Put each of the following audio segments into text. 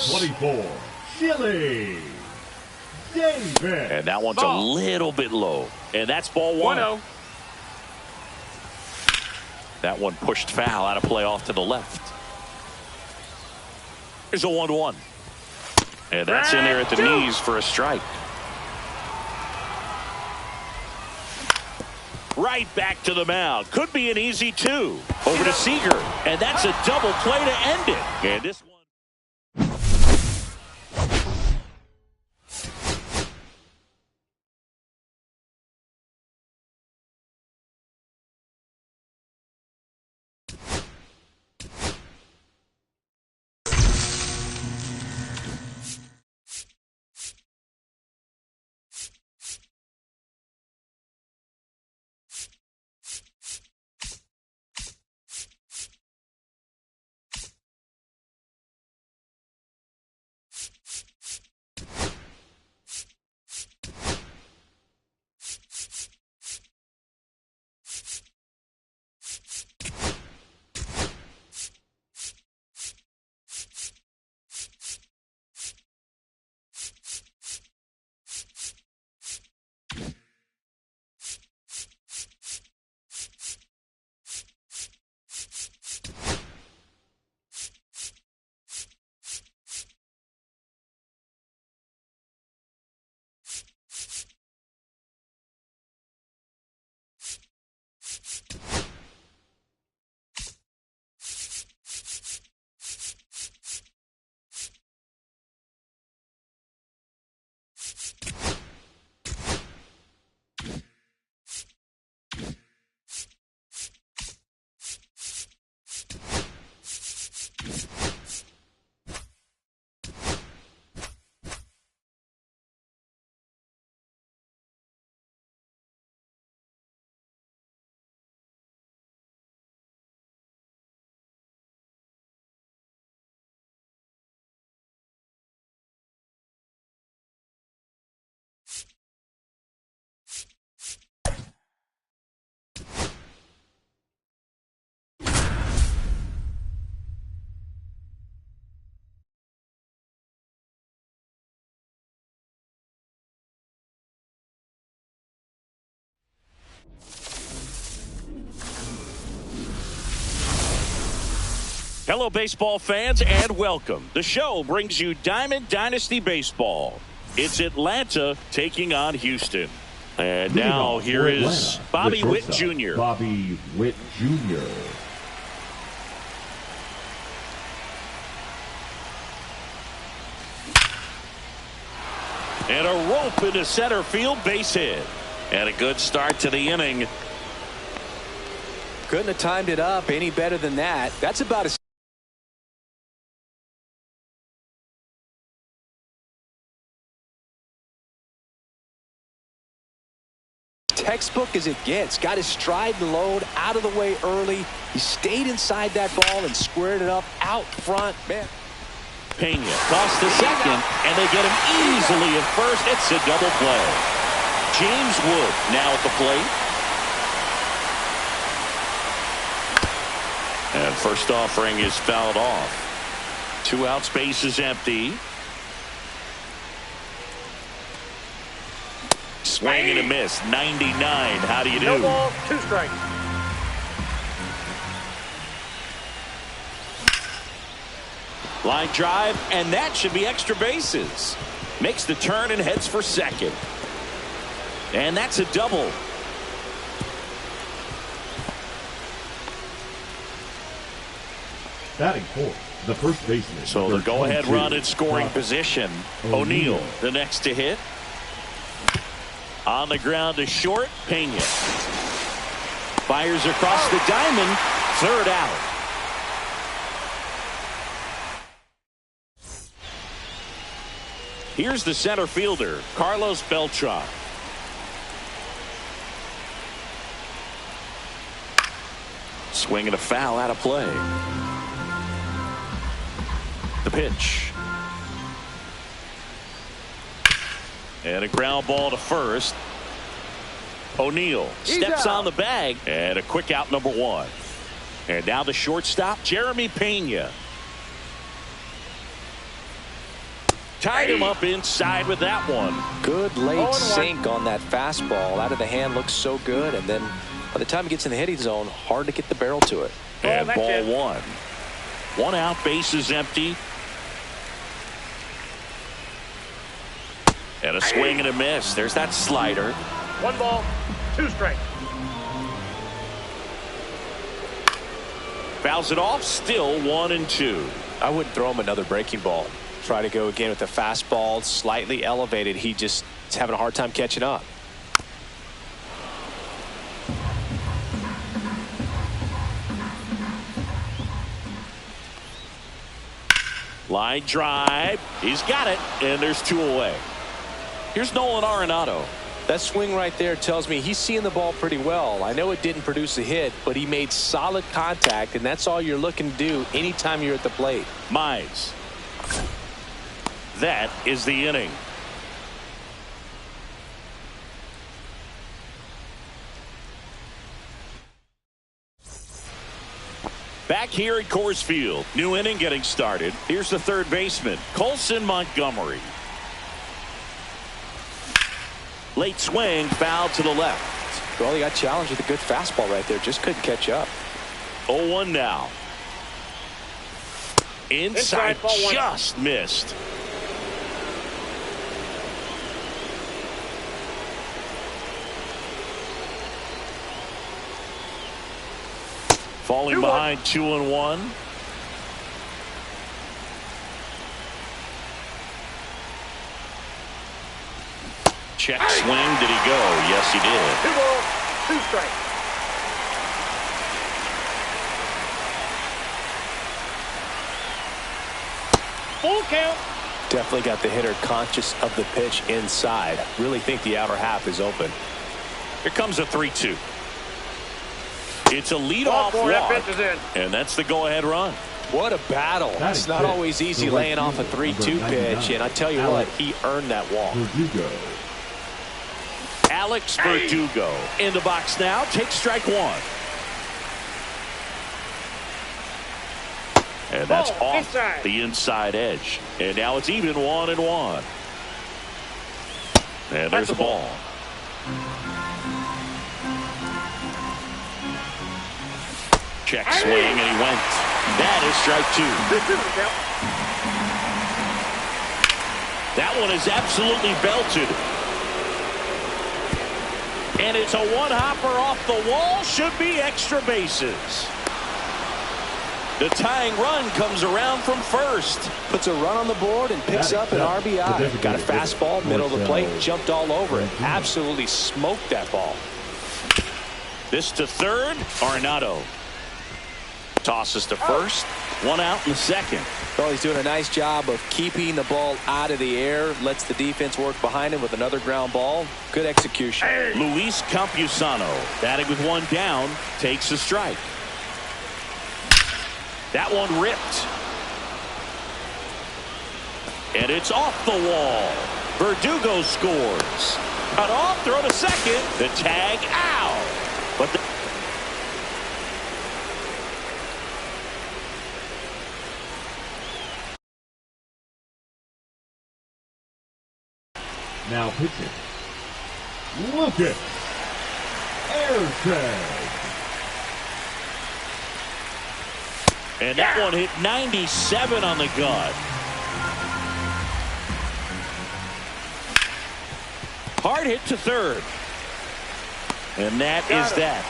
24, Chili Davis. And that one's a little bit low. And that's ball 1-0. That one pushed foul out of play off to the left. Here's a 1-1. And that's in there at the knees for a strike. Right back to the mound. Could be an easy 2. Over to Seager. And that's a double play to end it. And this one. Hello, baseball fans, and welcome. The show brings you Diamond Dynasty Baseball. It's Atlanta taking on Houston. And now here is Bobby Witt Jr. Bobby Witt Jr. And a rope into center field, base hit. And a good start to the inning. Couldn't have timed it up any better than that. That's about as textbook as it gets. Got his stride and load out of the way early. He stayed inside that ball and squared it up out front. Man. Pena tossed to second, and they get him easily at first. It's a double play. James Wood now at the plate. And first offering is fouled off. 2 outs, base is empty. Swing and a miss. 99. How do you do? No ball, 2 strikes. Line drive, and that should be extra bases. Makes the turn and heads for second. And that's a double. Batting fourth, the first baseman. So the go-ahead run in scoring position. O'Neill, the next to hit. On the ground to short, Pena. Fires across the diamond, third out. Here's the center fielder, Carlos Beltran. Swing and a foul out of play. The pitch. And a ground ball to first. O'Neill steps on the bag, and a quick out, number 1. And now the shortstop, Jeremy Pena. Tied him up inside with that one. Good late sink on that fastball. Out of the hand, looks so good. And then by the time he gets in the hitting zone, hard to get the barrel to it. And ball one. One out, bases empty. And a swing and a miss. There's that slider. 1 ball, 2 strikes. Fouls it off, still 1-2. I wouldn't throw him another breaking ball. Try to go again with the fastball, slightly elevated. He just is having a hard time catching up. Line drive. He's got it, and there's 2 away. Here's Nolan Arenado. That swing right there tells me he's seeing the ball pretty well. I know it didn't produce a hit, but he made solid contact, and that's all you're looking to do anytime you're at the plate. Mize. That is the inning. Back here at Coors Field, new inning getting started. Here's the third baseman, Colson Montgomery. Late swing, foul to the left. Well, he got challenged with a good fastball right there. Just couldn't catch up. 0-1 now. Inside, just missed. Falling behind 2-1. Check swing. Did he go? Yes, he did. 2 balls, 2 strikes. Full count. Definitely got the hitter conscious of the pitch inside. Really think the outer half is open. Here comes a 3-2. It's a leadoff walk, and that's the go-ahead run. What a battle. It's not always easy laying off a 3-2 pitch, and I tell you what, he earned that walk. Alex Verdugo in the box now. Takes strike 1. And that's off the inside edge. And now it's even 1-1. And there's a ball. Check swing, and he went. That is strike 2. That one is absolutely belted. And it's a one-hopper off the wall. Should be extra bases. The tying run comes around from first. Puts a run on the board and picks up an RBI. Got a fastball, middle of the plate, jumped all over it. Absolutely smoked that ball. This to third, Arenado. Tosses to first. 1 out in the second. Well, he's doing a nice job of keeping the ball out of the air. Lets the defense work behind him with another ground ball. Good execution. Luis Campusano, batting with 1 down, takes a strike. That one ripped. And it's off the wall. Verdugo scores. Cut off, throw to second. The tag out. But now pitching, Lucas Airtag. And that one hit 97 on the gun. Hard hit to third. And that is that.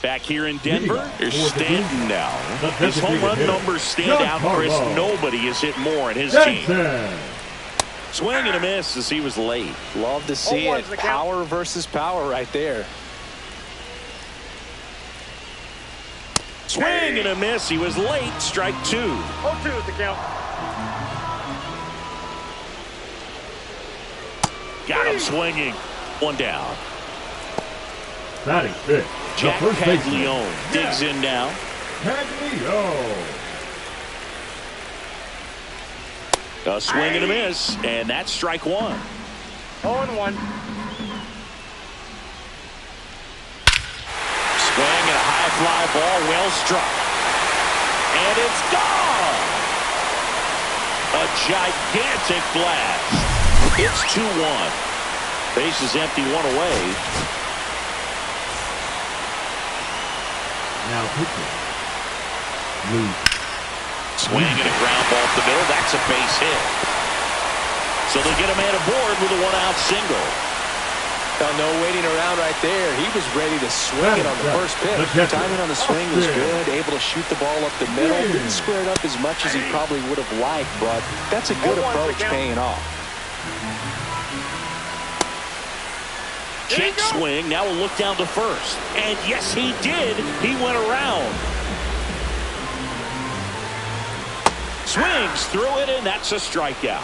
Back here in Denver, here's Stanton now. His home run numbers stand out, Chris. Nobody has hit more in his team. Swing and a miss as he was late. Love to see it. Power versus power right there. Swing and a miss. He was late. Strike 2. 0-2 is the count. Got him swinging. 1 down. Batting fifth, Jack Caglione digs in now. Caglione. A swing and a miss, and that's strike 1. 0-1. high fly ball, well struck. And it's gone. A gigantic blast. It's 2-1. Base is empty, one away. Now pitching. Luke. Swing and a ground ball up the middle. That's a base hit. So they get a man aboard with a one-out single. No waiting around right there. He was ready to swing it on the first pitch. Timing on the swing was good. Able to shoot the ball up the middle. Didn't square it up as much as he probably would have liked, but that's a good approach paying off. Check swing. Now a look down to first. And yes, he did. He went around. Swings through it, and that's a strikeout.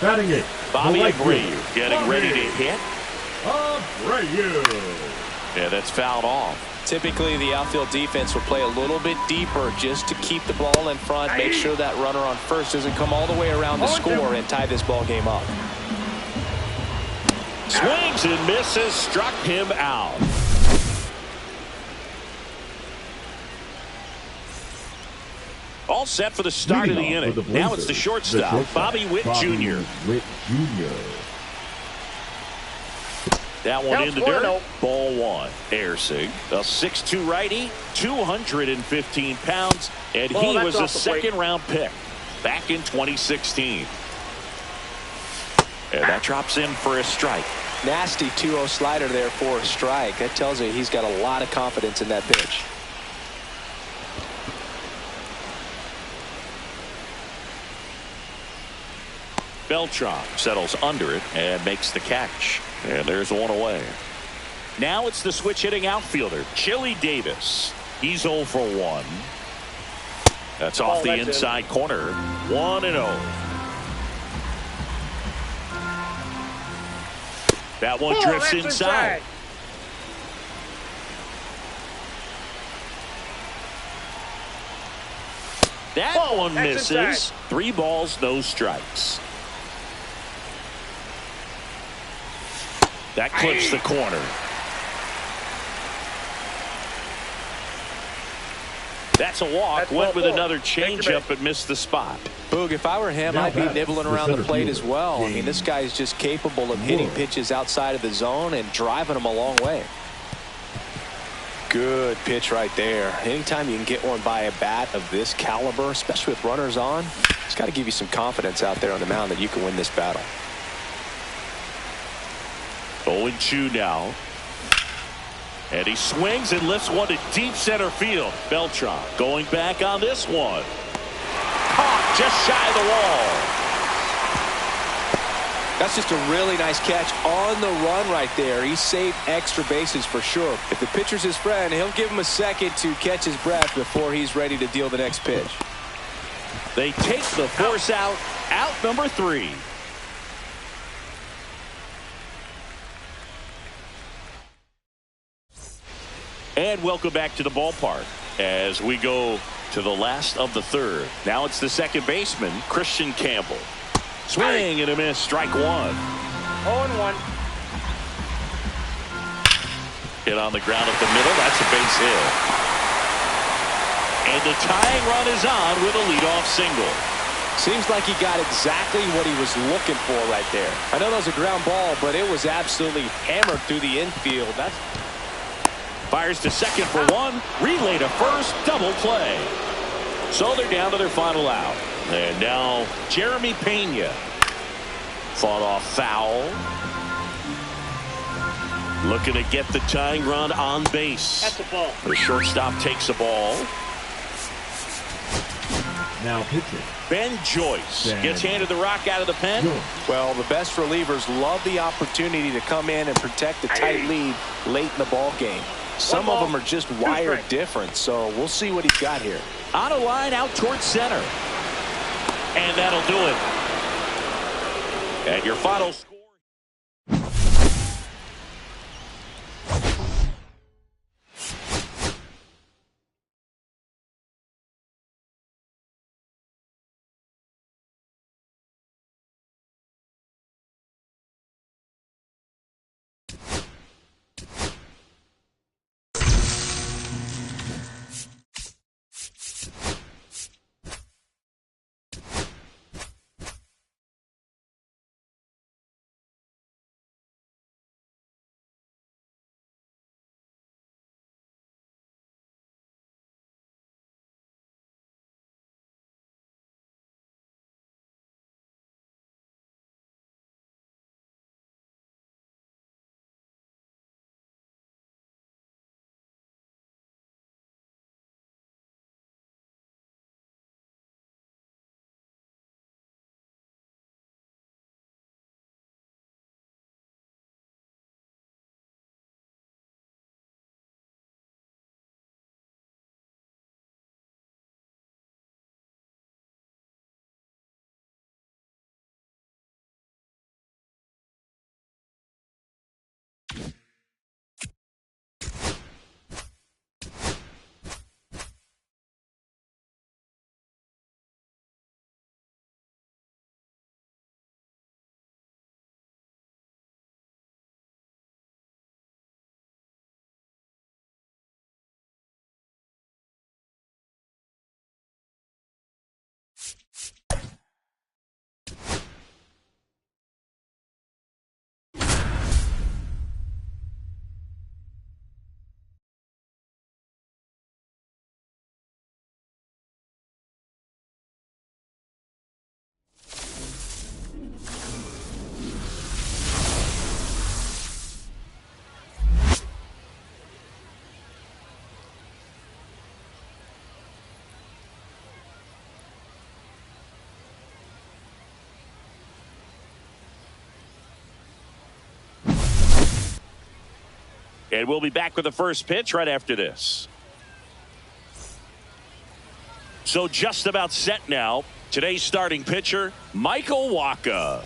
Batting it. Bobby Abreu getting ready to hit. Abreu. Yeah, that's fouled off. Typically, the outfield defense will play a little bit deeper just to keep the ball in front, make sure that runner on first doesn't come all the way around the score and tie this ball game up. Swings and misses, struck him out. All set for the start of the inning. Now it's the shortstop, Bobby Witt Jr. That one in the dirt. Ball one. Ersig, a 6'2" righty, 215 pounds, and he was a second-round pick back in 2016. And that drops in for a strike. Nasty 2-0 slider there for a strike. That tells you he's got a lot of confidence in that pitch. Beltran settles under it and makes the catch. And there's one away. Now it's the switch hitting outfielder, Chili Davis. He's 0 for 1. That's off the inside corner. 1-0. That one drifts inside. That one misses. 3 balls, no strikes. That clips the corner. That's a walk. Went with another changeup but missed the spot. Boog, if I were him, I'd be nibbling around the plate as well. I mean, this guy is just capable of hitting pitches outside of the zone and driving them a long way. Good pitch right there. Anytime you can get one by a bat of this caliber, especially with runners on, it's got to give you some confidence out there on the mound that you can win this battle. 0-2 now. And he swings and lifts one to deep center field. Beltran going back on this one. Caught just shy of the wall. That's just a really nice catch on the run right there. He saved extra bases for sure. If the pitcher's his friend, he'll give him a second to catch his breath before he's ready to deal the next pitch. They take the force out number 3. And welcome back to the ballpark as we go to the last of the third. Now it's the second baseman, Christian Campbell. Swing and a miss, strike 1. 0-1. Hit on the ground up the middle, that's a base hit. And the tying run is on with a leadoff single. Seems like he got exactly what he was looking for right there. I know that was a ground ball, but it was absolutely hammered through the infield. That's Fires to second for 1. Relay to first. Double play. So they're down to their final out. And now Jeremy Pena. Fought off foul. Looking to get the tying run on base. That's a ball. The shortstop takes the ball. Now pitching. Ben Joyce gets handed the rock out of the pen. Well, the best relievers love the opportunity to come in and protect a tight lead late in the ball game. Some of them are just wired different, so we'll see what he's got here. On a line out towards center. And that'll do it. And your final score. And we'll be back with the first pitch right after this. So just about set now. Today's starting pitcher, Michael Wacha.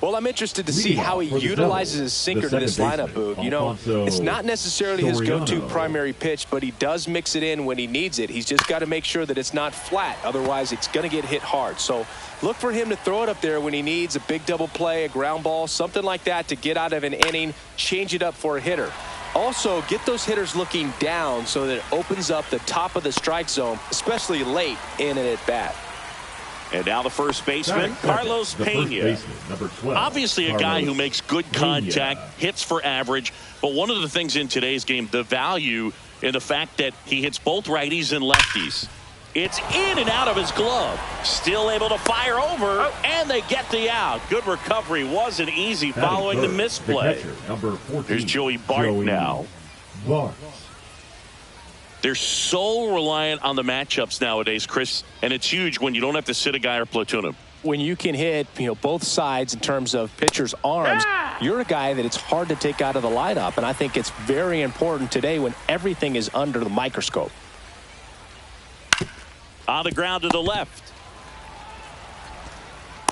Well, I'm interested to see how he utilizes his sinker to this lineup, Boog. You know, it's not necessarily his go-to primary pitch, but he does mix it in when he needs it. He's just got to make sure that it's not flat. Otherwise, it's going to get hit hard. So look for him to throw it up there when he needs a big double play, a ground ball, something like that to get out of an inning, change it up for a hitter. Also, get those hitters looking down so that it opens up the top of the strike zone, especially late in an at-bat. And now the first baseman, Carlos Pena. Number 12, obviously a guy who makes good contact, hits for average. But one of the things in today's game, the value in the fact that he hits both righties and lefties. It's in and out of his glove. Still able to fire over, and they get the out. Good recovery. Wasn't easy following the misplay. Number 14, Here's Joey Bart now. Bart. They're so reliant on the matchups nowadays, Chris, and it's huge when you don't have to sit a guy or platoon him. When you can hit, both sides in terms of pitchers' arms, you're a guy that it's hard to take out of the lineup, and I think it's very important today when everything is under the microscope. On the ground to the left.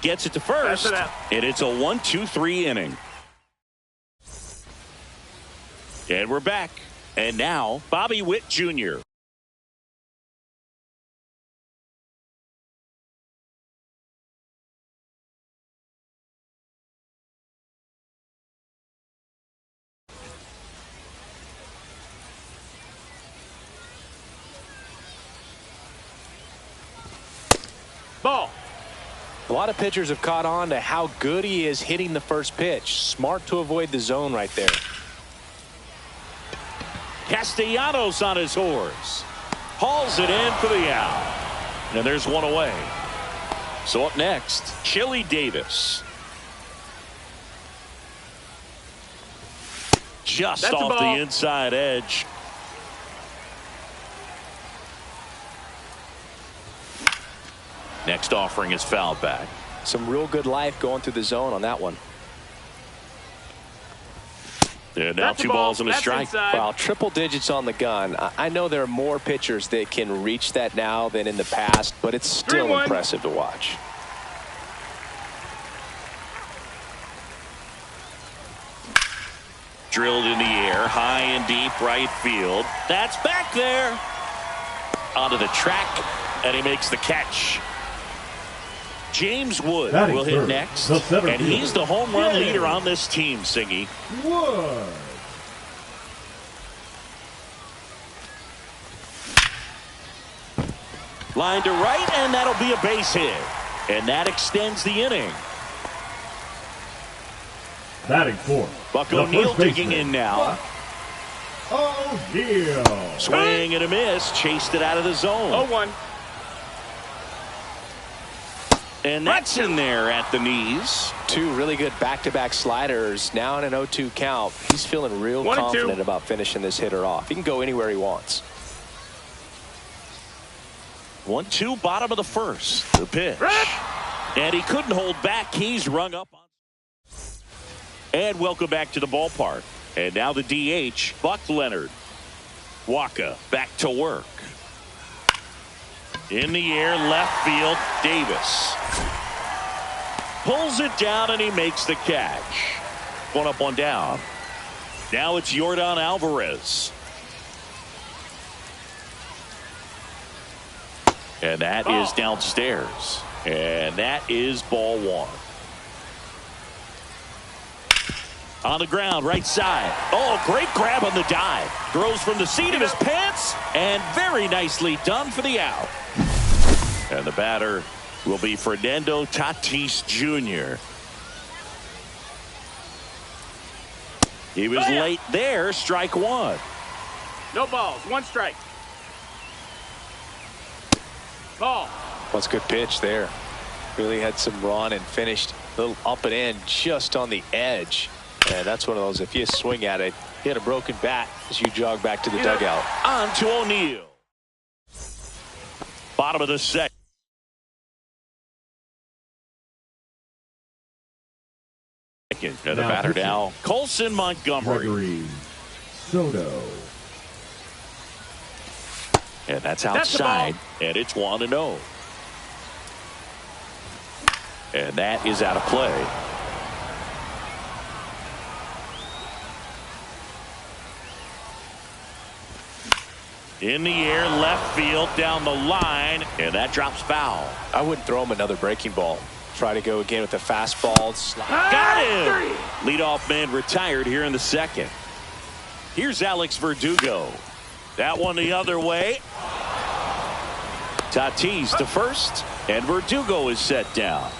Gets it to first, and it's a 1-2-3 inning. And we're back. And now, Bobby Witt Jr. Ball. A lot of pitchers have caught on to how good he is hitting the first pitch. Smart to avoid the zone right there. Castellanos on his horse. Hauls it in for the out. And there's one away. So up next, Chili Davis. Just That's off the inside edge. Next offering is fouled back. Some real good life going through the zone on that one. And now 2 balls and a strike. Well, triple digits on the gun. I know there are more pitchers that can reach that now than in the past, but it's still impressive to watch. Drilled in the air, high and deep right field. That's back there. Onto the track, and he makes the catch. James Wood will hit next, and he's the home run leader on this team, Singy. Wood. Line to right, and that'll be a base hit. And that extends the inning. Batting fourth. Buck O'Neil digging in now. O'Neil. Swing and a miss, chased it out of the zone. 0-1. And that's in there at the knees. 2 really good back-to-back sliders. Now in an 0-2 count. He's feeling real confident about finishing this hitter off. He can go anywhere he wants. 1-2, bottom of the first. The pitch. And he couldn't hold back. He's rung up. And welcome back to the ballpark. And now the DH, Buck Leonard. Wacha back to work. In the air, left field, Davis. Pulls it down and he makes the catch. 1 up, 1 down. Now it's Yordan Alvarez. And that is downstairs. And that is ball 1. On the ground, right side. Oh, great grab on the dive. Throws from the seat of his pants. And very nicely done for the out. And the batter will be Fernando Tatis Jr. He was late there. Strike 1. No balls. 1 strike. Ball. That's a good pitch there. Really had some run and finished a little up and in just on the edge. And that's one of those, if you swing at it, hit a broken bat as you jog back to the dugout. On to O'Neil. Bottom of the second. And the batter now, Colson Montgomery. Soto. And that's That's the ball. outside, and it's 1-0. And that is out of play. In the air, left field, down the line, and that drops foul. I wouldn't throw him another breaking ball. Try to go again with the fastball. Got him! Leadoff man retired here in the second. Here's Alex Verdugo. That one the other way. Tatis to first, and Verdugo is set down.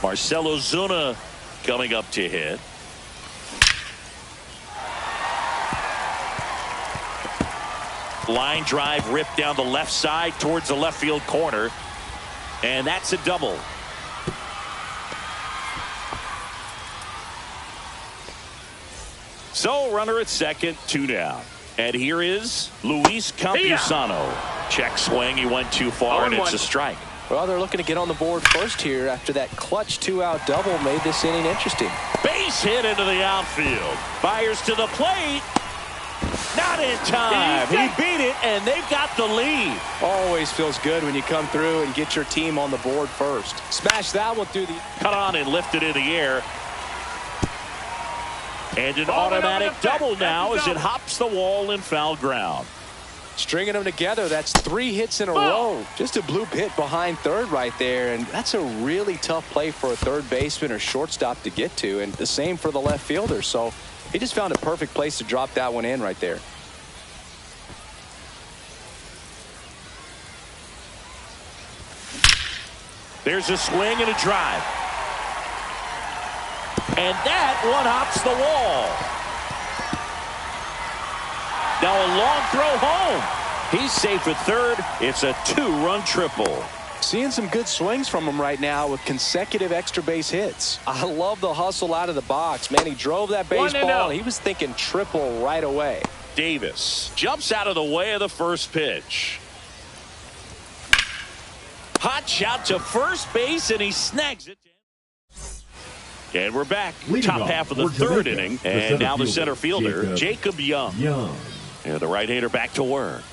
Marcell Ozuna coming up to hit. Line drive ripped down the left side towards the left field corner, and that's a double. So runner at second, 2 down. And here is Luis Campusano. Check swing, he went too far, and it's a strike. Well, they're looking to get on the board first here after that clutch 2-out double made this inning interesting. Base hit into the outfield. Fires to the plate. Not in time. He beat it, and they've got the lead. Always feels good when you come through and get your team on the board first. Smash that one through the... Cut on and lifted in the air. And an automatic double now as it hops the wall in foul ground. Stringing them together, that's 3 hits in a row. Just a bloop hit behind third right there, and that's a really tough play for a third baseman or shortstop to get to, and the same for the left fielder. So he just found a perfect place to drop that one in right there. There's a swing and a drive. And that one hops the wall. Now a long throw home. He's safe at third. It's a 2-run triple. Seeing some good swings from him right now with consecutive extra base hits. I love the hustle out of the box. Man, he drove that baseball, and he was thinking triple right away. Davis jumps out of the way of the first pitch. Hot shot to first base, and he snags it. And we're back. Top half of the third inning. And now the center fielder, Jacob Young. And the right-hander back to work.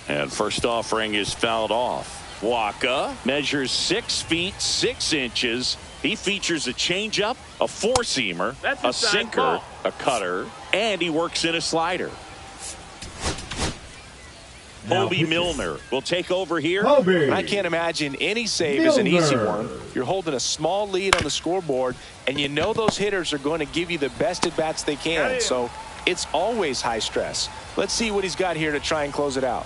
And first offering is fouled off. Waka measures 6 feet 6 inches. He features a changeup, a 4-seamer, a sinker, a cutter, and he works in a slider. Bobby Milner will take over here. I can't imagine any save is an easy one. You're holding a small lead on the scoreboard, and you know those hitters are going to give you the best at-bats they can. So it's always high stress. Let's see what he's got here to try and close it out.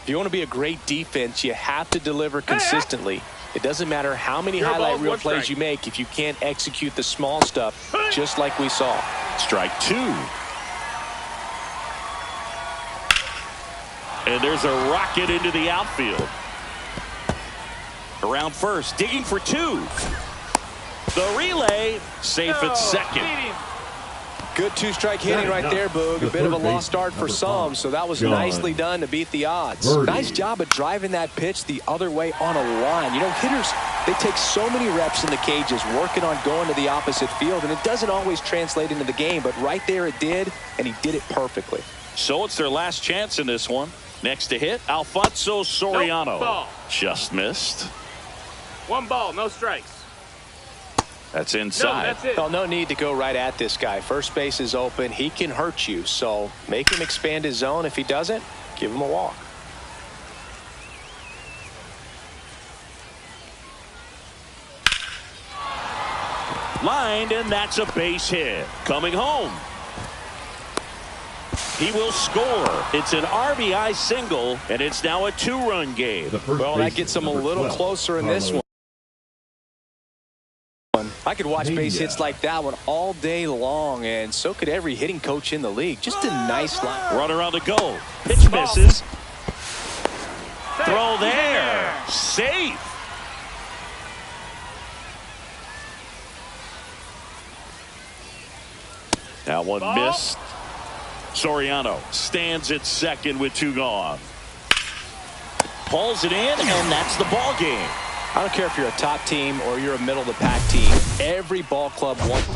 If you want to be a great defense, you have to deliver consistently. It doesn't matter how many highlight reel plays you make if you can't execute the small stuff, just like we saw. Strike 2. And there's a rocket into the outfield. Around first, digging for 2. The relay, safe at second. Good 2-strike hitting right there, Boog. A bit of a lost start for some, so that was nicely done to beat the odds. Nice job of driving that pitch the other way on a line. You know, hitters, they take so many reps in the cages working on going to the opposite field, and it doesn't always translate into the game, but right there it did, and he did it perfectly. So it's their last chance in this one. Next to hit, Alfonso Soriano. Ball. Just missed. 1 ball, no strikes. That's inside. No, that's it. Well, no need to go right at this guy. First base is open. He can hurt you. So make him expand his zone. If he doesn't, give him a walk. Lined, and that's a base hit. Coming home. He will score. It's an RBI single, and it's now a 2-run game. Well, that gets him a little closer in this one. I could watch base hits like that one all day long, and so could every hitting coach in the league. Just a nice line. Runner on the go. Pitch misses. Throw there. Safe. That one missed. Soriano stands at second with 2 gone. Pulls it in, and that's the ball game. I don't care if you're a top team or you're a middle-of-the-pack team. Every ball club wants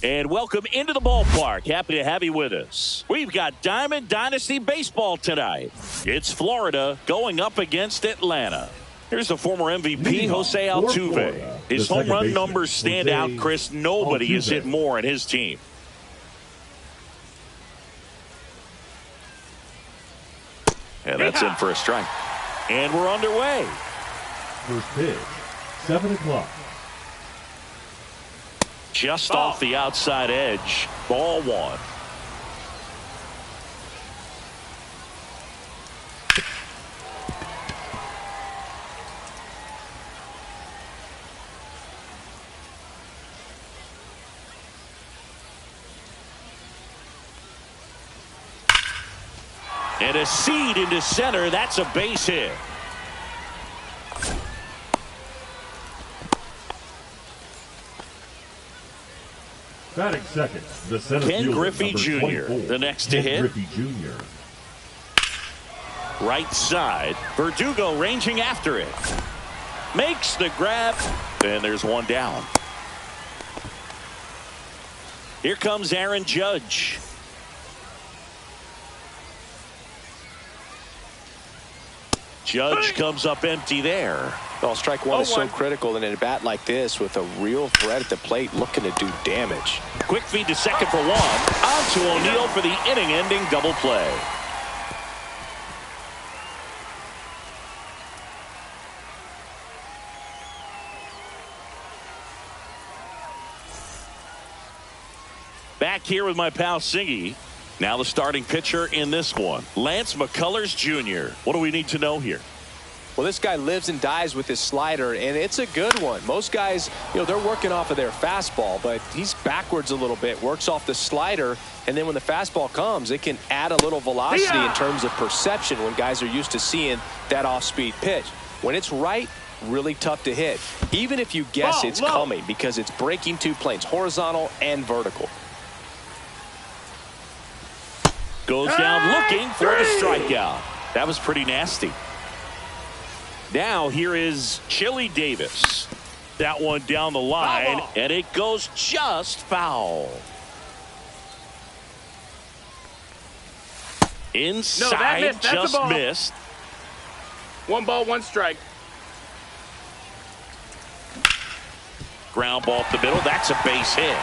And welcome into the ballpark. Happy to have you with us. We've got Diamond Dynasty Baseball tonight. It's Florida going up against Atlanta. Here's the former MVP, Jose Altuve. His home run numbers stand out, Chris. Nobody has hit more in his team. And that's in for a strike. And we're underway. First pitch, 7 o'clock. Just off the outside edge. Ball one. And a seed into center. That's a base hit. Batting second, the center Ken fielder, Griffey Jr., the next to hit. Griffey Jr. Right side. Verdugo ranging after it. Makes the grab. And there's one down. Here comes Aaron Judge. Judge comes up empty there. Well, strike one is so critical in a bat like this with a real threat at the plate looking to do damage. Quick feed to second for one. On to O'Neill for the inning-ending double play. Back here with my pal Siggy. Now the starting pitcher in this one, Lance McCullers Jr. What do we need to know here? Well, this guy lives and dies with his slider, and it's a good one. Most guys, they're working off of their fastball, but he's backwards a little bit, works off the slider, and then when the fastball comes, it can add a little velocity in terms of perception when guys are used to seeing that off-speed pitch. When it's right, really tough to hit, even if you guess it's coming because it's breaking two planes, horizontal and vertical. Goes down looking for the strikeout. That was pretty nasty. Now here is Chili Davis. That one down the line, and it goes just foul. Inside, just missed. 1 ball, 1 strike. Ground ball up the middle. That's a base hit.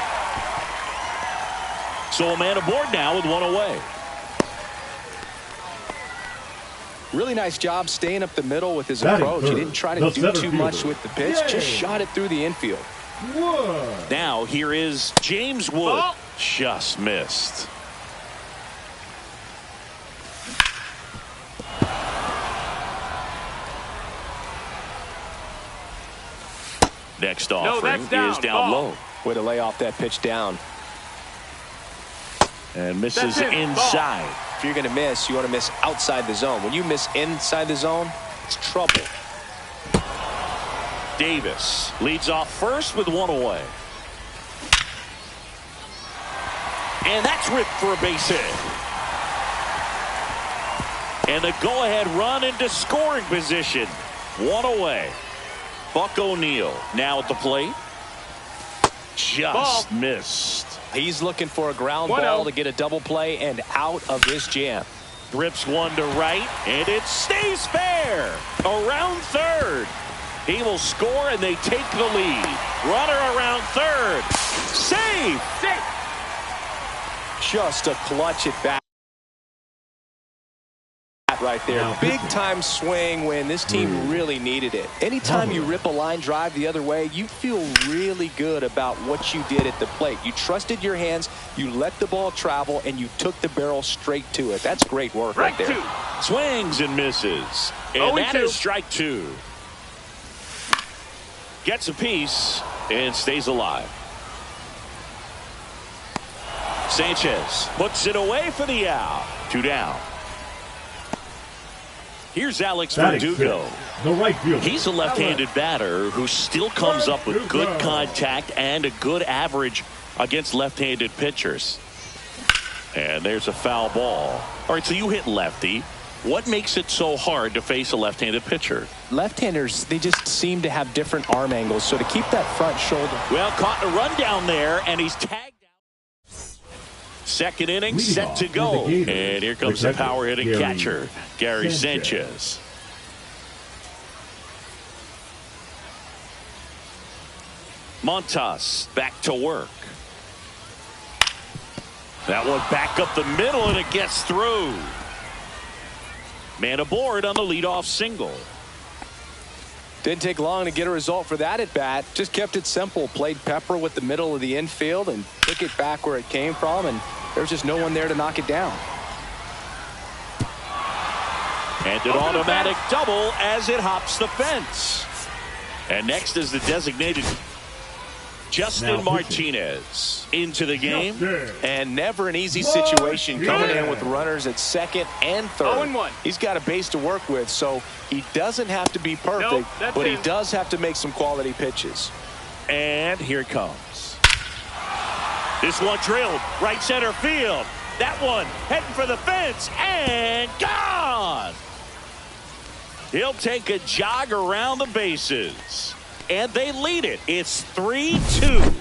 So a man aboard now with one away. Really nice job staying up the middle with his approach. He didn't try to do too much with the pitch. Just shot it through the infield. Now here is James Wood. Just missed. Next offering is down low. Way to lay off that pitch down. And misses inside. If you're going to miss, you want to miss outside the zone. When you miss inside the zone, it's trouble. Davis leads off first with one away. And that's ripped for a base hit. And the go-ahead run into scoring position. One away. Buck O'Neill now at the plate. Just missed. He's looking for a ground ball to get a double play and out of this jam. Rips one to right, and it stays fair. Around third. He will score, and they take the lead. Runner around third. Save. Just a clutch at bat right there. Big time swing when this team really needed it. Anytime you rip a line drive the other way, you feel really good about what you did at the plate. You trusted your hands, you let the ball travel, and you took the barrel straight to it. That's great work right there. Swings and misses. And that is strike two. Gets a piece and stays alive. Sanchez puts it away for the out. 2 down. Here's Alex Verdugo. The right fielder. He's a left-handed batter who still comes up with good contact and a good average against left-handed pitchers. And there's a foul ball. All right, so you hit lefty. What makes it so hard to face a left-handed pitcher? Left-handers, they just seem to have different arm angles. So to keep that front shoulder. Well, caught a run down there, and he's tagged. Second inning Leading set off to for go. the Gators, And here comes the protector, power hitting Gary catcher, Gary Sanchez. Montas back to work. That one back up the middle, and it gets through. Man aboard on the leadoff single. Didn't take long to get a result for that at bat. Just kept it simple. Played pepper with the middle of the infield and took it back where it came from, and there's just no one there to knock it down. And an automatic double as it hops the fence. And next is the designated Justin Martinez into the game. And never an easy situation coming in with runners at second and third. 0-1. He's got a base to work with, so he doesn't have to be perfect, Nope, that's but he it. does have to make some quality pitches. And here it comes. This one drilled right center field. That one heading for the fence and gone. He'll take a jog around the bases. And they lead it. It's 3-2.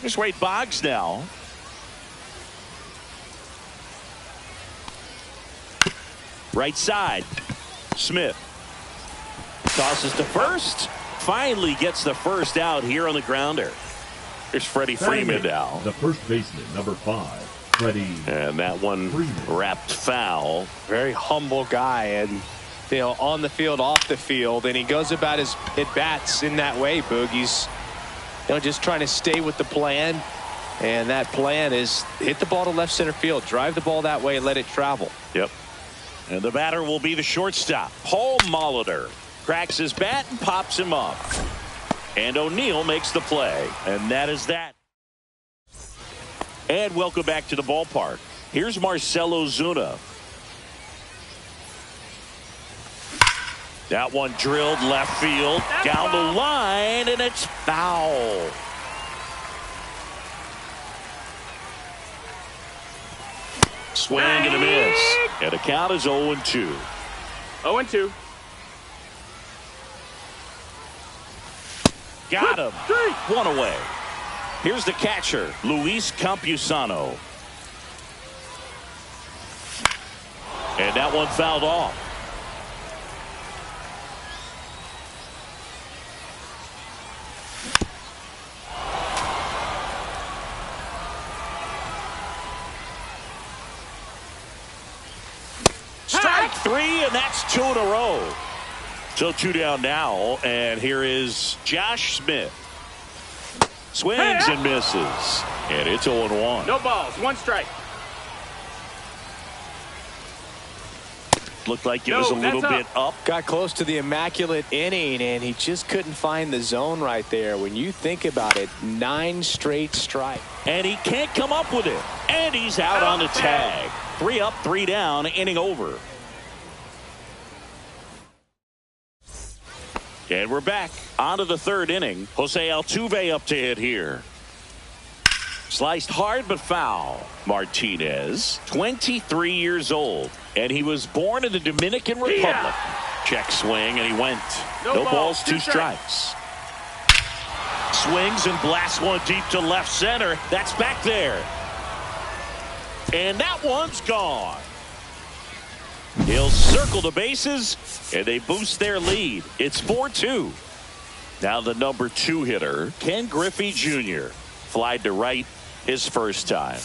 Here's Wade Boggs now. Right side. Smith. Tosses to first. Finally gets the first out here on the grounder. Here's Freddie Freeman now. The first baseman, number 5, Freddie. And that one wrapped foul. Very humble guy, and on the field, off the field, and he goes about his at-bats in that way, Boog. He's just trying to stay with the plan, and that plan is hit the ball to left center field, drive the ball that way, let it travel. Yep. And the batter will be the shortstop, Paul Molitor. Cracks his bat and pops him up. And O'Neill makes the play, and that is that. And welcome back to the ballpark. Here's Marcell Ozuna. That one drilled left field, down the line, and it's foul. Swing and a miss. And the count is 0-2. 0-2. Got him. One away. Here's the catcher, Luis Campusano. And that one fouled off. Strike 3, and that's 2 in a row. So 2 down now, and here is Josh Smith. Swings and misses, and it's 0-1. No balls, 1 strike. Looked like it was a little bit up. Got close to the immaculate inning, and he just couldn't find the zone right there. When you think about it, 9 straight strikes. And he can't come up with it. And he's out on the tag. 3 up, 3 down, inning over. And we're back onto the 3rd inning. Jose Altuve up to hit here. Sliced hard but foul. Martinez, 23 years old, and he was born in the Dominican Republic. Check swing, and he went. No balls, 2 strikes. Swings and blasts one deep to left center. That's back there. And that one's gone. He'll circle the bases, and they boost their lead. It's 4-2. Now the number 2 hitter, Ken Griffey Jr., flied to right his first time.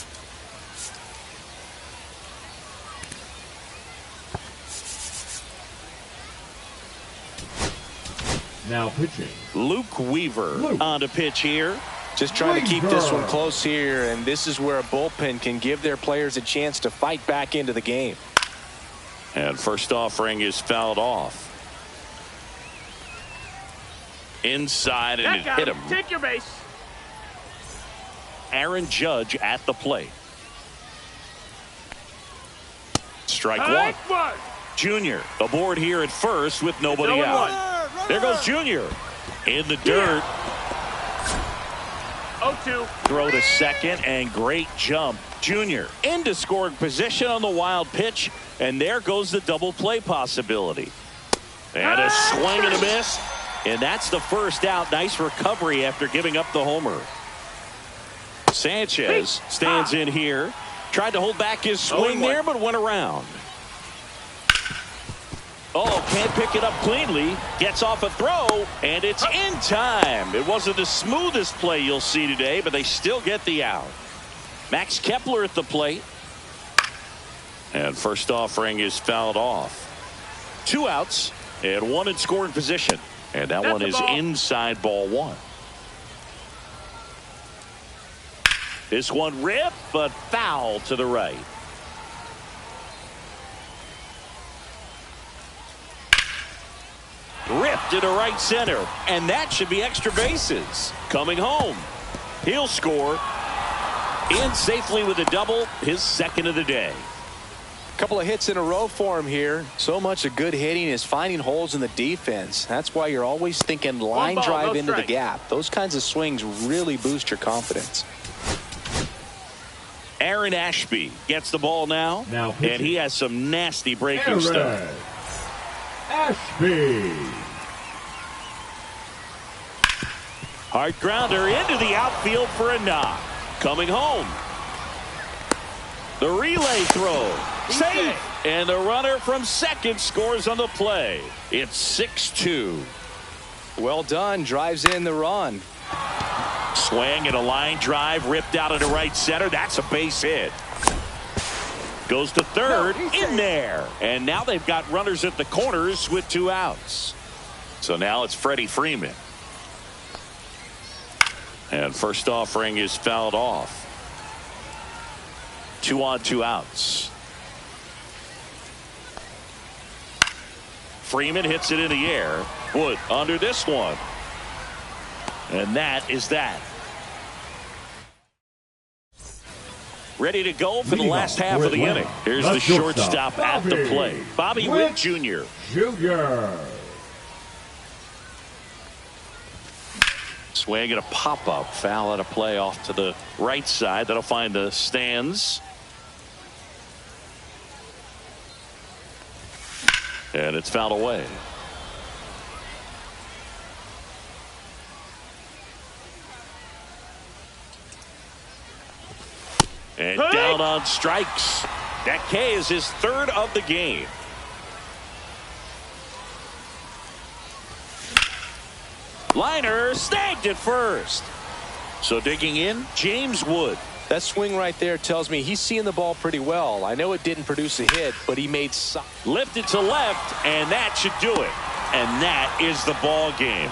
Now pitching, Luke Weaver on to pitch here. Just trying to keep this one close here, and this is where a bullpen can give their players a chance to fight back into the game. And first offering is fouled off. Inside, and it hit him. Take your base. Aaron Judge at the plate. Strike 1. Junior aboard here at first with nobody out. There goes Junior in the dirt. 0-2. Throw to second, and great jump. Junior into scoring position on the wild pitch, and there goes the double play possibility. And a swing and a miss, and that's the first out. Nice recovery after giving up the homer. Sanchez stands in here. Tried to hold back his swing there, but went around. Oh, can't pick it up cleanly. Gets off a throw, and it's in time. It wasn't the smoothest play you'll see today, but they still get the out. Max Kepler at the plate. And first offering is fouled off. 2 outs and 1 in scoring position. And that one is inside ball 1. This one ripped, but foul to the right. Ripped into right center, and that should be extra bases. Coming home, he'll score. In safely with a double, his second of the day. Couple of hits in a row for him here. So much of good hitting is finding holes in the defense. That's why you're always thinking line drive into the gap. Those kinds of swings really boost your confidence. Aaron Ashby gets the ball now and he has some nasty breaking stuff. Ashby. Hard grounder into the outfield for a knock. Coming home. The relay throw. Safe. And the runner from second scores on the play. It's 6-2. Well done. Drives in the run. Swing and a line drive ripped out into right center. That's a base hit. Goes to third. In there. And now they've got runners at the corners with 2 outs. So now it's Freddie Freeman. And first offering is fouled off. 2 on, 2 outs. Freeman hits it in the air. Wood under this one. And that is that. Ready to go for the last half of the inning. Here's the shortstop at the plate. Bobby Witt Jr. Swing and a pop-up. Foul at a play off to the right side. That'll find the stands. And it's fouled away. And down on strikes. That K is his 3rd of the game. Liner snagged at first. So digging in, James Wood. That swing right there tells me he's seeing the ball pretty well. I know it didn't produce a hit, but he made some. Lifted to left, and that should do it. And that is the ball game.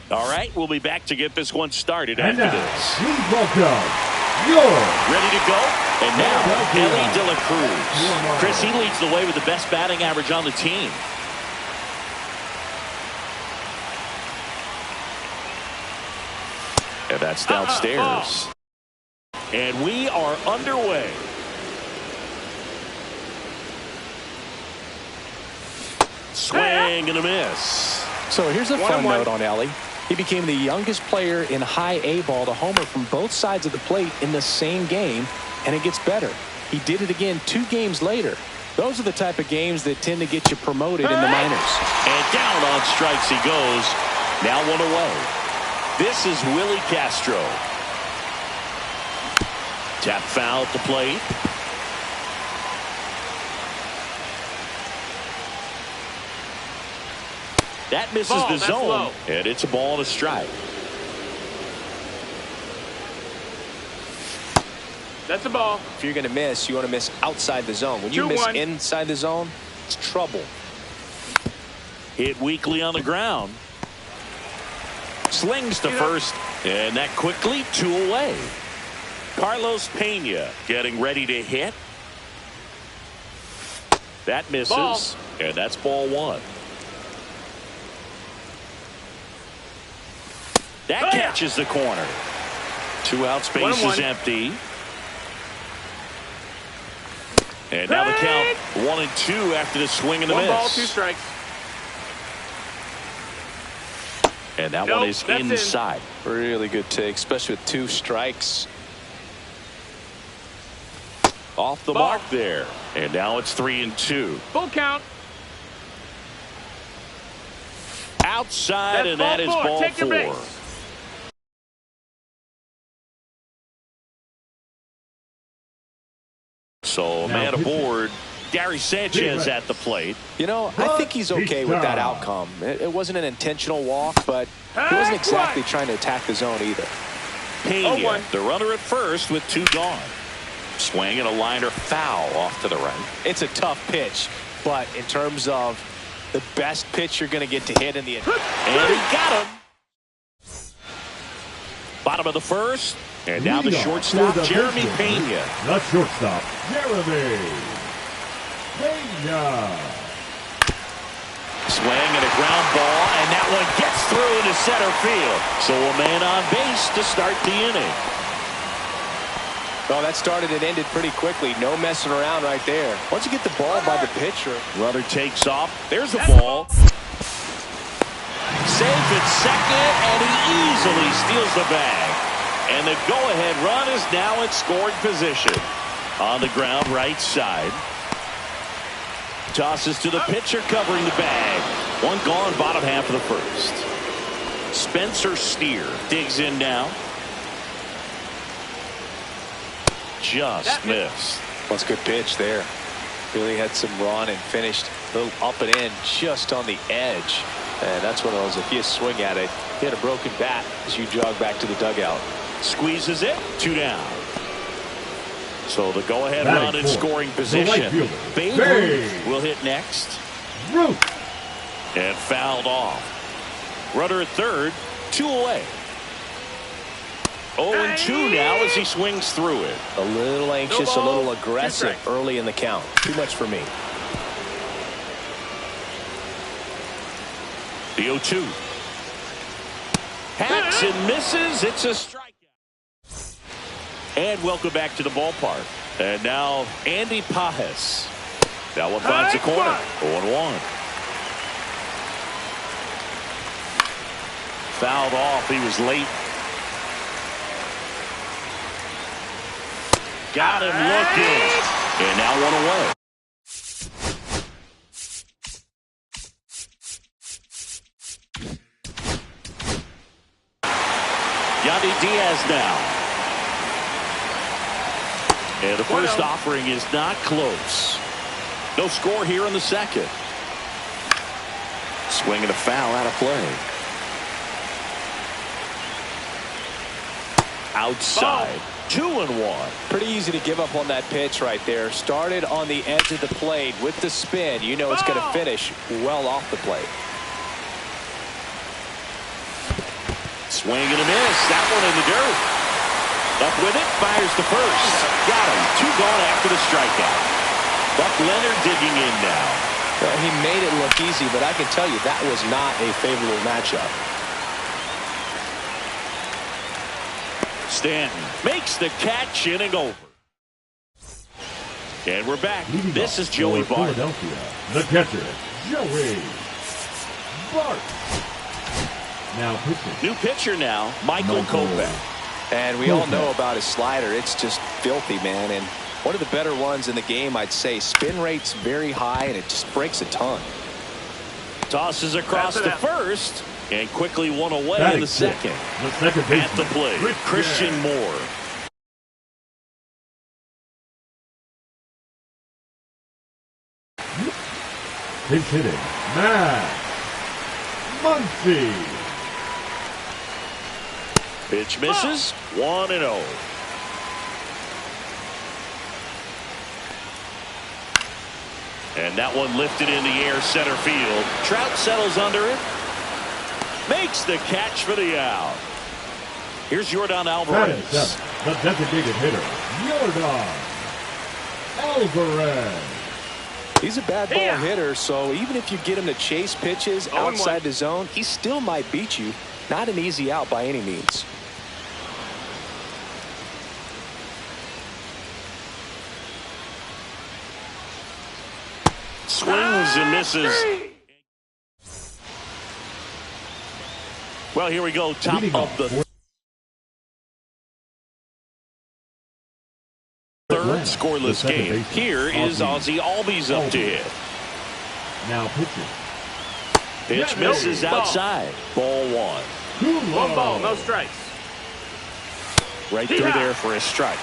All right, we'll be back to get this one started And after now, this. please welcome your Ready to go? And now, Philadelphia Elly De La Cruz. Chris, he leads the way with the best batting average on the team. And that's downstairs. And we are underway. Swing and a miss. So here's a fun 1-1. note on Elly. He became the youngest player in high A ball to homer from both sides of the plate in the same game, and it gets better. He did it again 2 games later. Those are the type of games that tend to get you promoted in the minors. And down on strikes he goes. Now 1 away. This is Willie Castro. Tap foul at the plate. That misses Ball, the that's zone, low. and it's a ball and a strike. That's a ball. If you're going to miss, you want to miss outside the zone. When you miss 2-1. inside the zone, it's trouble. Hit weakly on the ground. Slings to first, and that quickly 2 away. Carlos Pena getting ready to hit. That misses, Ball. and that's ball 1. That catches the corner. 2 out, space 1-1. is empty. And now the count 1-2 after the swing and the 1 miss. ball, 2 strikes. And that Nope, one is that's inside. Really good take, especially with 2 strikes. Off the Ball. mark there. And now it's 3-2. Full count. Outside, That's and ball that is 4. ball Take your 4. base. So a Now man pitching. aboard. Gary Sanchez at the plate. You know, I think he's okay with that outcome. It wasn't an intentional walk, but he wasn't exactly trying to attack the zone either. Pena, 0-1. the runner at first with 2 gone. Swing and a liner foul off to the right. It's a tough pitch, but in terms of the best pitch you're going to get to hit in the And he got him. Bottom of the first. And now the Leadoff shortstop, for the Jeremy Pittsburgh. Pena. The shortstop, Jeremy Pena. Swing and a ground ball, and that one gets through into center field. So a man on base to start the inning. Well, that started and ended pretty quickly. No messing around right there. Once you get the ball by the pitcher. Runner takes off. There's the ball. Safe at second, and he easily steals the bag. And the go-ahead run is now in scoring position. On the ground, right side. Tosses to the pitcher, covering the bag. 1 gone, bottom half of the first. Spencer Steer digs in now. Just missed. That's a good pitch there. Really had some run and finished a little up and in just on the edge. And that's one of those, if you swing at it, hit a broken bat as you jog back to the dugout. Squeezes it, 2 down. So the go-ahead Batting run in fourth, scoring the position. right fielder, Babe Babe Ruth will hit next. Ruth. And fouled off. Runner at third, 2 away. 0-2 now as he swings through it. A little anxious, No a ball, little 2 aggressive strikes. early in the count. Too much for me. The 0-2. Hacks and misses. It's a strikeout. And welcome back to the ballpark. And now Andy Pages. That one finds the corner. 0-1. Fouled off. He was late. Got him looking. And now 1 away. Yandy Diaz now. And the first offering is not close. No score here in the second. Swing and a foul out of play. Outside. 2-1. Pretty easy to give up on that pitch right there. Started on the edge of the plate with the spin. You know it's going to finish well off the plate. Swing and a miss. That one in the dirt. Up with it, fires to first. Got him. 2 gone after the strikeout. Buck Leonard digging in now. Well, he made it look easy, but I can tell you that was not a favorable matchup. Stanton makes the catch, inning over. And we're back. This is Joey Bart. Philadelphia, the catcher, Joey Bart. Now pitching. New pitcher now, Michael Kopech. And we all know about his slider. It's just filthy, man. And one of the better ones in the game, I'd say. Spin rate's very high, and it just breaks a ton. Tosses across to first, and quickly one away in the second. The second baseman. At the plate, Christian Moore. Pinch hitting, Max Muncy. Pitch misses, 1-0. And that one lifted in the air, center field. Trout settles under it. Makes the catch for the out. Here's Yordan Alvarez. The designated hitter, Yordan Alvarez. He's a bad ball hitter, so even if you get him to chase pitches outside the zone, he still might beat you. Not an easy out by any means. Swings and misses. Well, here we go. Top of the third scoreless game. Here is Ozzie Albies up to hit. Now pitching. Pitch misses outside. Ball 1. 1 ball, no strikes. Right through there for a strike.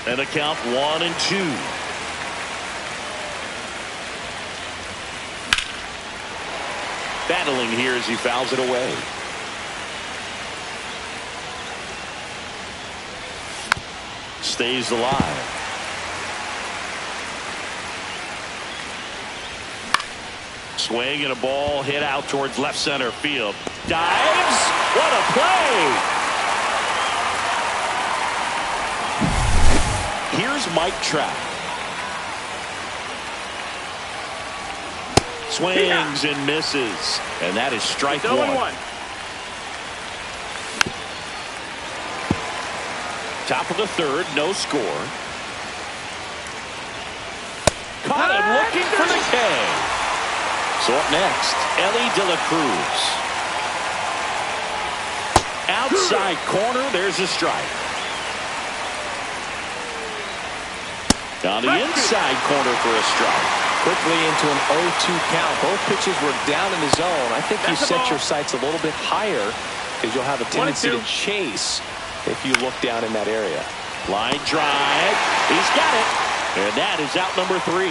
And a count 1-2. Battling here as he fouls it away. Stays alive. Swing and a ball hit out towards left center field. Dives. What a play! Here's Mike Trout. Swings and misses. And that is strike 1. Top of the third, no score. Caught him looking for the K. So up next, Elly De La Cruz. Outside corner, there's a strike. On the inside corner for a strike. Quickly into an 0-2 count. Both pitches were down in the zone. I think you set your sights a little bit higher because you'll have a tendency to chase if you look down in that area. Line drive. He's got it. And that is out number 3.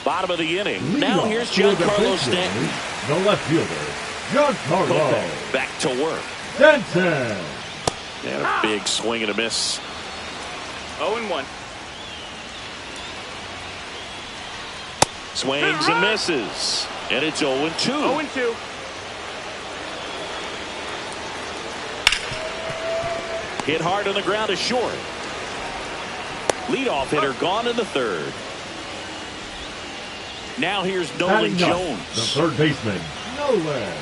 Bottom of the inning. Now here's Giancarlo Stanton. The left fielder, Giancarlo. Back to work. Stanton. And a big swing and a miss. 0-1. Swings and misses. And it's 0-2. 0-2. Hit hard on the ground is short. Leadoff hitter gone in the third. Now here's Nolan Jones. The third baseman, Nolan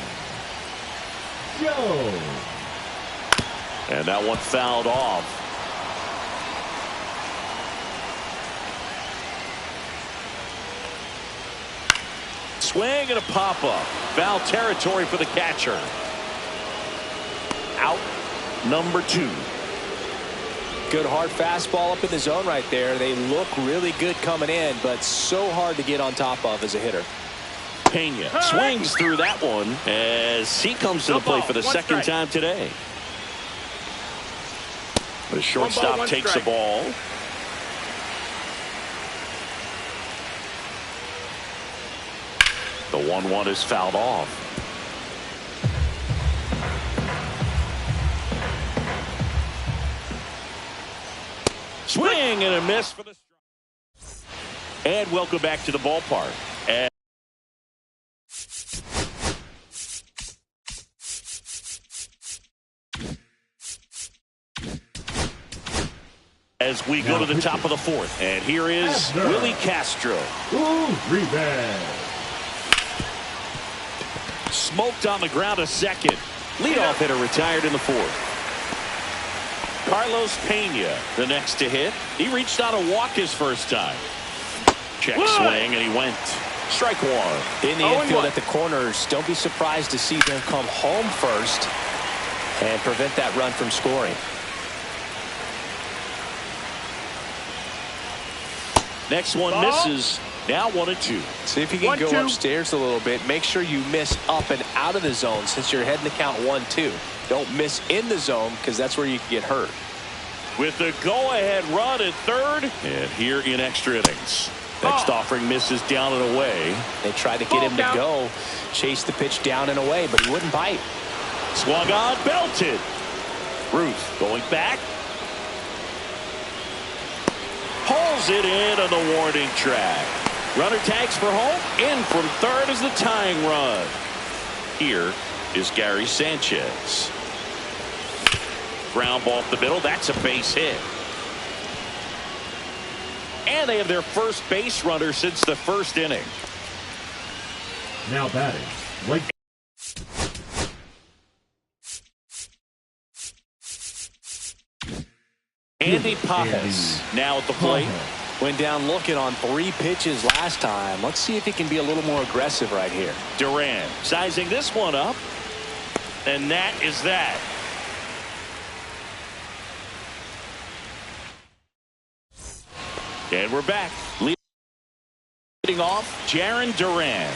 Jones. And that one fouled off. Swing and a pop-up. Foul territory for the catcher. Out number 2. Good hard fastball up in the zone right there. They look really good coming in, but so hard to get on top of as a hitter. Pena swings through that one as he comes to the plate for the second time today. The shortstop takes the ball. The 1-1 is fouled off. Swing and a miss for the strike. And welcome back to the ballpark. as we go to the top of the fourth. And here is Willie Castro. Rivas. Smoked on the ground a second. Leadoff hitter retired in the fourth. Carlos Pena, the next to hit. He reached on a walk his first time. Check swing, and he went. Strike one. In the infield at the corners, don't be surprised to see them come home first and prevent that run from scoring. Next one misses. Now 1-2. See if you can go upstairs a little bit. Make sure you miss up and out of the zone since you're heading to count 1-2. Don't miss in the zone because that's where you can get hurt. With the go-ahead run at third, and here in extra innings. Next offering misses down and away. They tried to get him to go, chase the pitch down and away, but he wouldn't bite. Swung on, belted. Ruth going back. Pulls it in on the warning track. Runner tags for home. In from third is the tying run. Here is Gary Sanchez. Ground ball up the middle. That's a base hit. And they have their first base runner since the first inning. Now batting. Right. Andy Pajas now at the plate. Went down looking on 3 pitches last time. Let's see if he can be a little more aggressive right here. Duran sizing this one up. And that is that. And we're back. Leading off, Jarren Duran.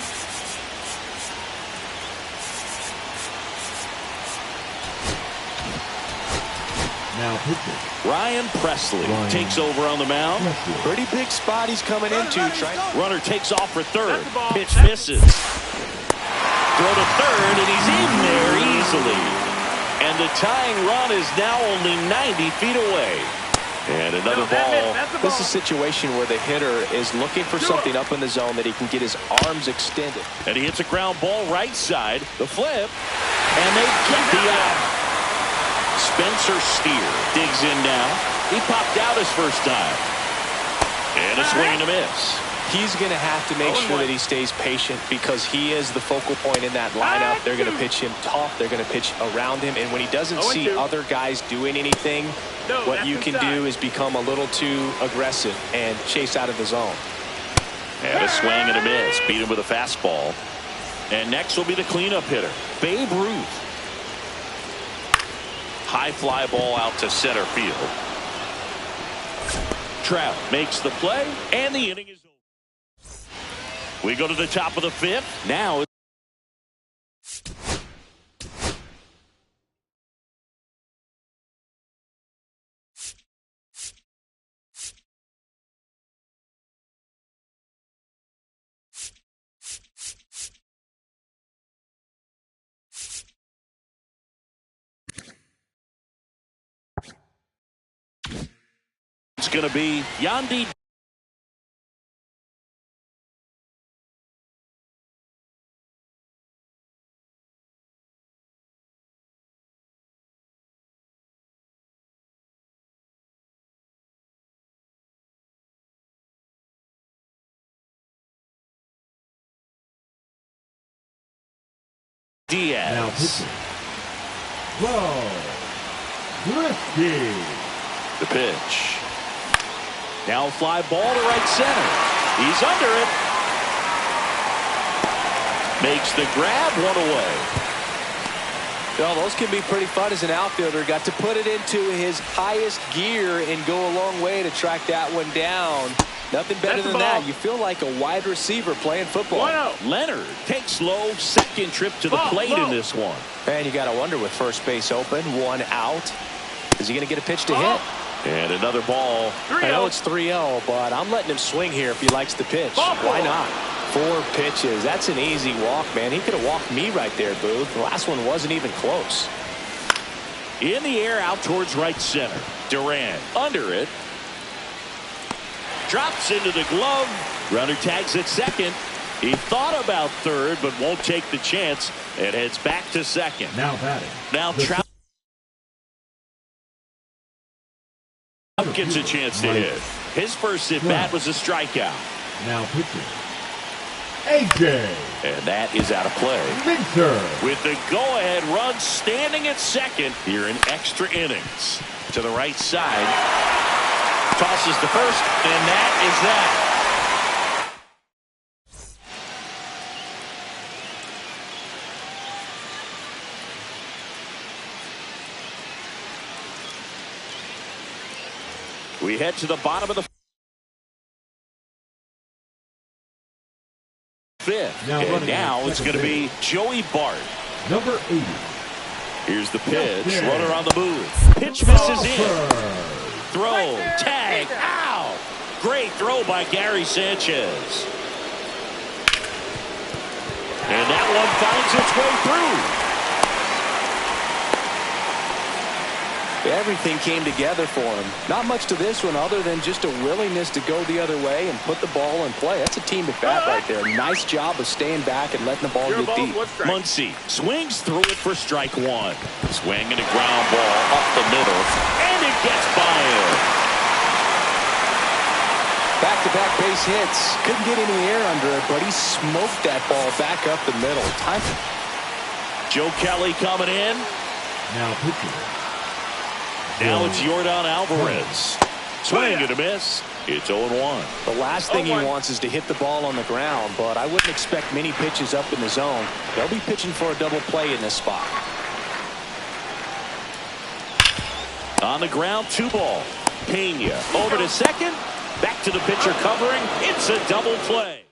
Now pitching. Ryan Presley takes over on the mound. Pretty big spot he's coming into. Runner takes off for third. Pitch misses. Throw to third, and he's in there easily. And the tying run is now only 90 feet away. And another ball. This is a situation where the hitter is looking for something up in the zone that he can get his arms extended. And he hits a ground ball right side. The flip. And they get the out. Spencer Steer digs in now. He popped out his first time. And a swing and a miss. He's going to have to make sure that he stays patient because he is the focal point in that lineup. They're going to pitch him tough. They're going to pitch around him. And when he doesn't see other guys doing anything, what you can do is become a little too aggressive and chase out of the zone. And a swing and a miss. Beat him with a fastball. And next will be the cleanup hitter, Babe Ruth. High fly ball out to center field. Trout makes the play, and the inning is over. We go to the top of the fifth. Now it's going to be Yandy. Diaz. Now pitching. Whoa. Risky. The pitch. Now fly ball to right center. He's under it. Makes the grab, one away. Well, those can be pretty fun as an outfielder. Got to put it into his highest gear and go a long way to track that one down. Nothing better than that. You feel like a wide receiver playing football. Leonard takes low, second trip to the plate in this one. And you got to wonder with first base open, 1 out. Is he going to get a pitch to hit? And another ball. I know it's 3-0, but I'm letting him swing here if he likes the pitch. Why not? 4 pitches. That's an easy walk, man. He could have walked me right there, Booth. The last one wasn't even close. In the air, out towards right center. Duran under it. Drops into the glove. Runner tags at second. He thought about third, but won't take the chance and heads back to second. Now batting. Now Trout gets a chance to hit. His first at-bat was a strikeout. Now pitching. AJ. And that is out of play. Minter. With the go-ahead run standing at second here in extra innings. To the right side. Tosses to first, and that is that. We head to the bottom of the fifth. Now it's going to be Joey Bart. Number 80. Here's the pitch. Runner on the move. Pitch misses in. Throw. Tag. Ow! Great throw by Gary Sanchez. And that one finds its way through. Everything came together for him. Not much to this one other than just a willingness to go the other way and put the ball in play. That's a team at bat right there. Nice job of staying back and letting the ball get deep. Muncy swings through it for strike one. Swing and a ground ball up the middle. And it gets by him. Back-to-back base hits. Couldn't get any air under it, but he smoked that ball back up the middle. Time. Joe Kelly coming in. Now pitching. Now it's Yordan Alvarez. Swing and a miss. It's 0-1. The last thing he wants is to hit the ball on the ground, but I wouldn't expect many pitches up in the zone. They'll be pitching for a double play in this spot. On the ground, 2-ball. Pena over to second. Back to the pitcher covering. It's a double play.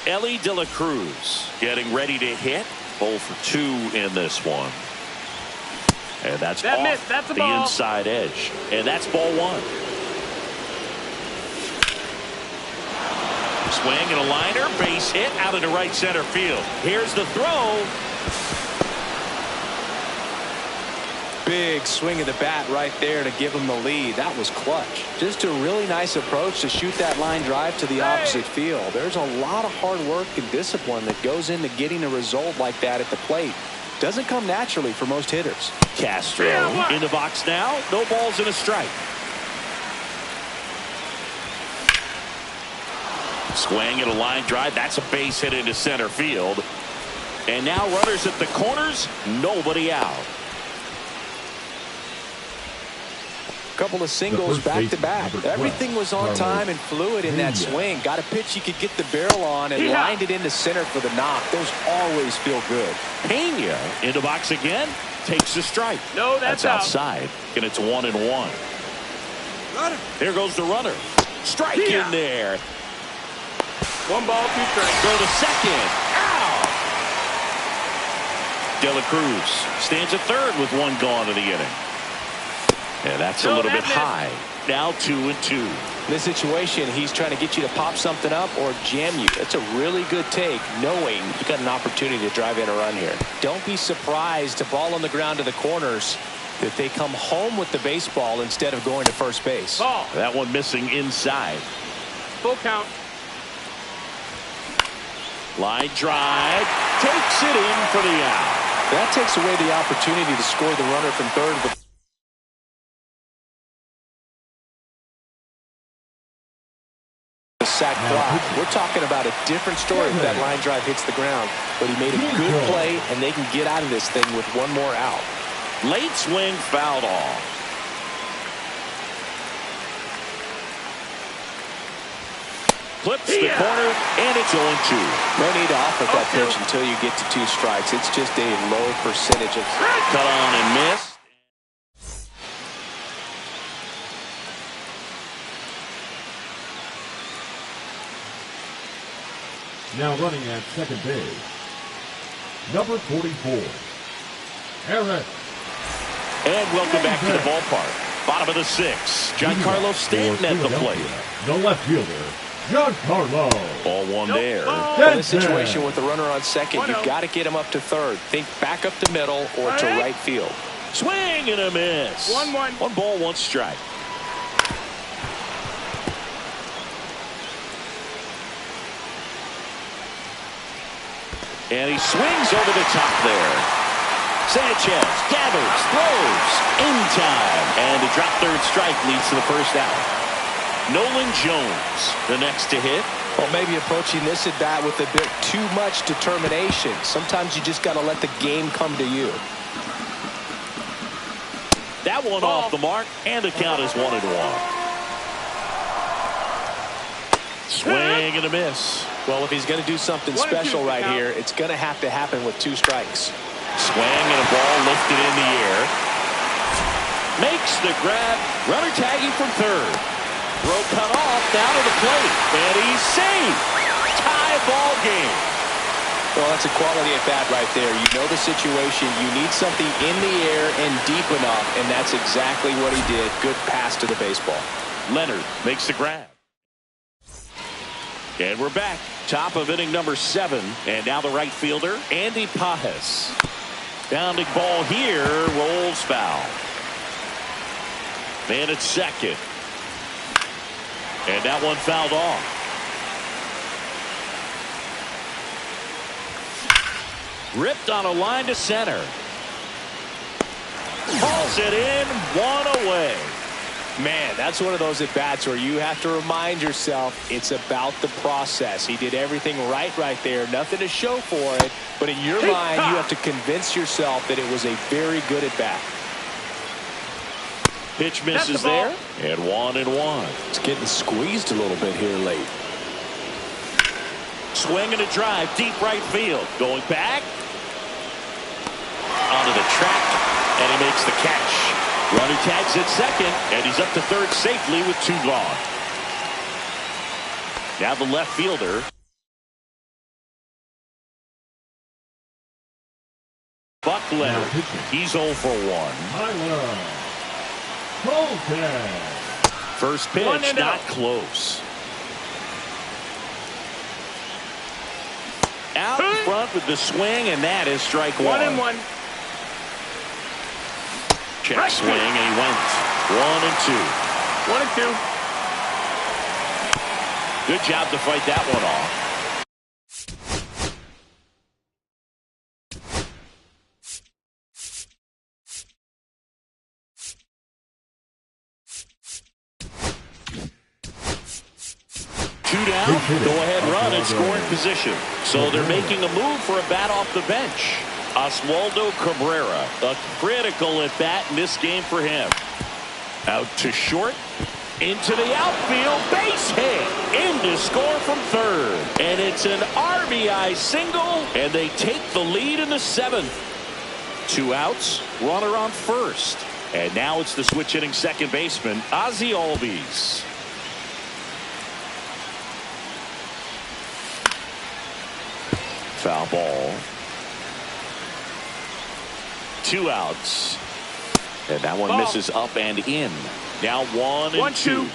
Elly De La Cruz getting ready to hit. 0 for 2 in this one. And that's off That's the ball. inside edge. And that's ball one. Swing and a liner. Base hit out into right center field. Here's the throw. Big swing of the bat right there to give him the lead. That was clutch. Just a really nice approach to shoot that line drive to the opposite field. There's a lot of hard work and discipline that goes into getting a result like that at the plate. Doesn't come naturally for most hitters. Castro in the box now. No balls and a strike. Swing and a line drive. That's a base hit into center field. And now runners at the corners. Nobody out. Couple of singles back to back. Everything was on time and fluid in that swing. Got a pitch you could get the barrel on and lined it into center for the knock. Those always feel good. Pena in the box again. Takes the strike. No, that's outside. And it's 1-1. There goes the runner. Strike in there. 1 ball, 2 strikes. Go to second. Ow! De La Cruz stands at third with 1 gone in the inning. And that's a little bit high. Now 2-2. In this situation, he's trying to get you to pop something up or jam you. That's a really good take, knowing you got an opportunity to drive in a run here. Don't be surprised to ball on the ground to the corners that they come home with the baseball instead of going to first base. Ball. That one missing inside. Full count. Line drive. Takes it in for the out. That takes away the opportunity to score the runner from third to the sack fly. We're talking about a different story if that line drive hits the ground. But he made a good play, and they can get out of this thing with 1 more out. Late swing fouled off. Clips the corner, and it's 0-2. No need to offer that pitch until you get to 2 strikes. It's just a low percentage of cut on and miss. Now running at second base, number 44, Eric. And welcome back to the ballpark. Bottom of the 6th, Giancarlo Stanton at the plate. The left fielder, Giancarlo. Ball 1 there. In this situation with the runner on second, you've got to get him up to third. Think back up the middle or to right field. Swing and a miss. 1-1. 1 ball, 1 strike. And he swings over the top there. Sanchez gathers, throws, in time. And a drop third strike leads to the first out. Nolan Jones, the next to hit. Well, maybe approaching this at bat with a bit too much determination. Sometimes you just got to let the game come to you. That one off the mark, and the count is 1-1. Swing and a miss. Well, if he's going to do something special right here, it's going to have to happen with 2 strikes. Swing and a ball lifted in the air. Makes the grab. Runner tagging from third. Throw cut off, down to the plate, and he's safe. Tie ball game. Well, that's a quality at bat right there. You know the situation. You need something in the air and deep enough, and that's exactly what he did. Good pass to the baseball. Leonard makes the grab. And we're back. Top of inning number 7. And now the right fielder, Andy Pages. Bounding ball here, rolls foul. Man at second. And that one fouled off. Ripped on a line to center. Hauls it in, 1 away. Man, that's one of those at-bats where you have to remind yourself it's about the process. He did everything right there. Nothing to show for it. But in your mind, you have to convince yourself that it was a very good at-bat. Pitch misses there, and 1-1. It's getting squeezed a little bit here late. Swing and a drive, deep right field. Going back. Onto the track, and he makes the catch. Runner tags at second, and he's up to third safely with 2 gone. Now the left fielder. Buck Leonard. He's 0 for 1. First pitch, not close. Out in front with the swing, and that is strike 1. 1-1. Check swing, and he went 1-2. 1-2. Good job to fight that one off. Go-ahead run and scoring position. So they're making a move for a bat off the bench. Oswaldo Cabrera, a critical at bat in this game for him. Out to short, into the outfield, base hit, in to score from third. And it's an RBI single, and they take the lead in the 7th. 2 outs, runner on first. And now it's the switch hitting second baseman, Ozzie Albies. Foul ball. 2 outs. And that one misses up and in. Now 1-2.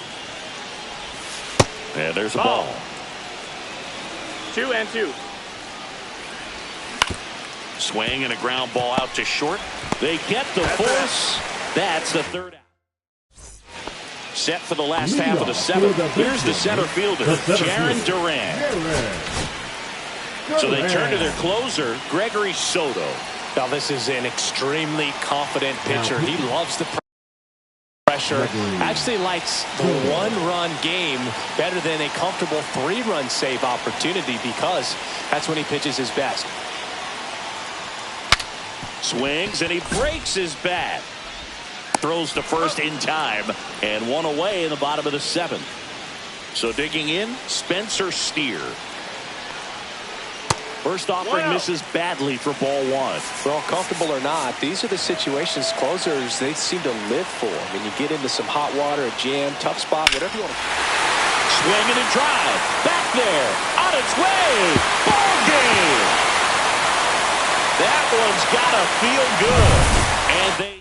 And there's a ball. 2-2. Swing and a ground ball out to short. They get the force. That's the 3rd out. Set for the last half of the 7th. Here's the center fielder, Jarren Duran. So they turn to their closer, Gregory Soto. Now this is an extremely confident pitcher. He loves the pressure. Actually likes the 1-run game better than a comfortable 3-run save opportunity because that's when he pitches his best. Swings and he breaks his bat. Throws to first in time, and 1 away in the bottom of the 7th. So digging in, Spencer Steer. First offering misses badly for ball 1. Well, comfortable or not, these are the situations closers they seem to live for. I mean, you get into some hot water, a jam, tough spot, whatever you want to. Swing and a drive. Back there. On its way. Ball game. That one's got to feel good. And they...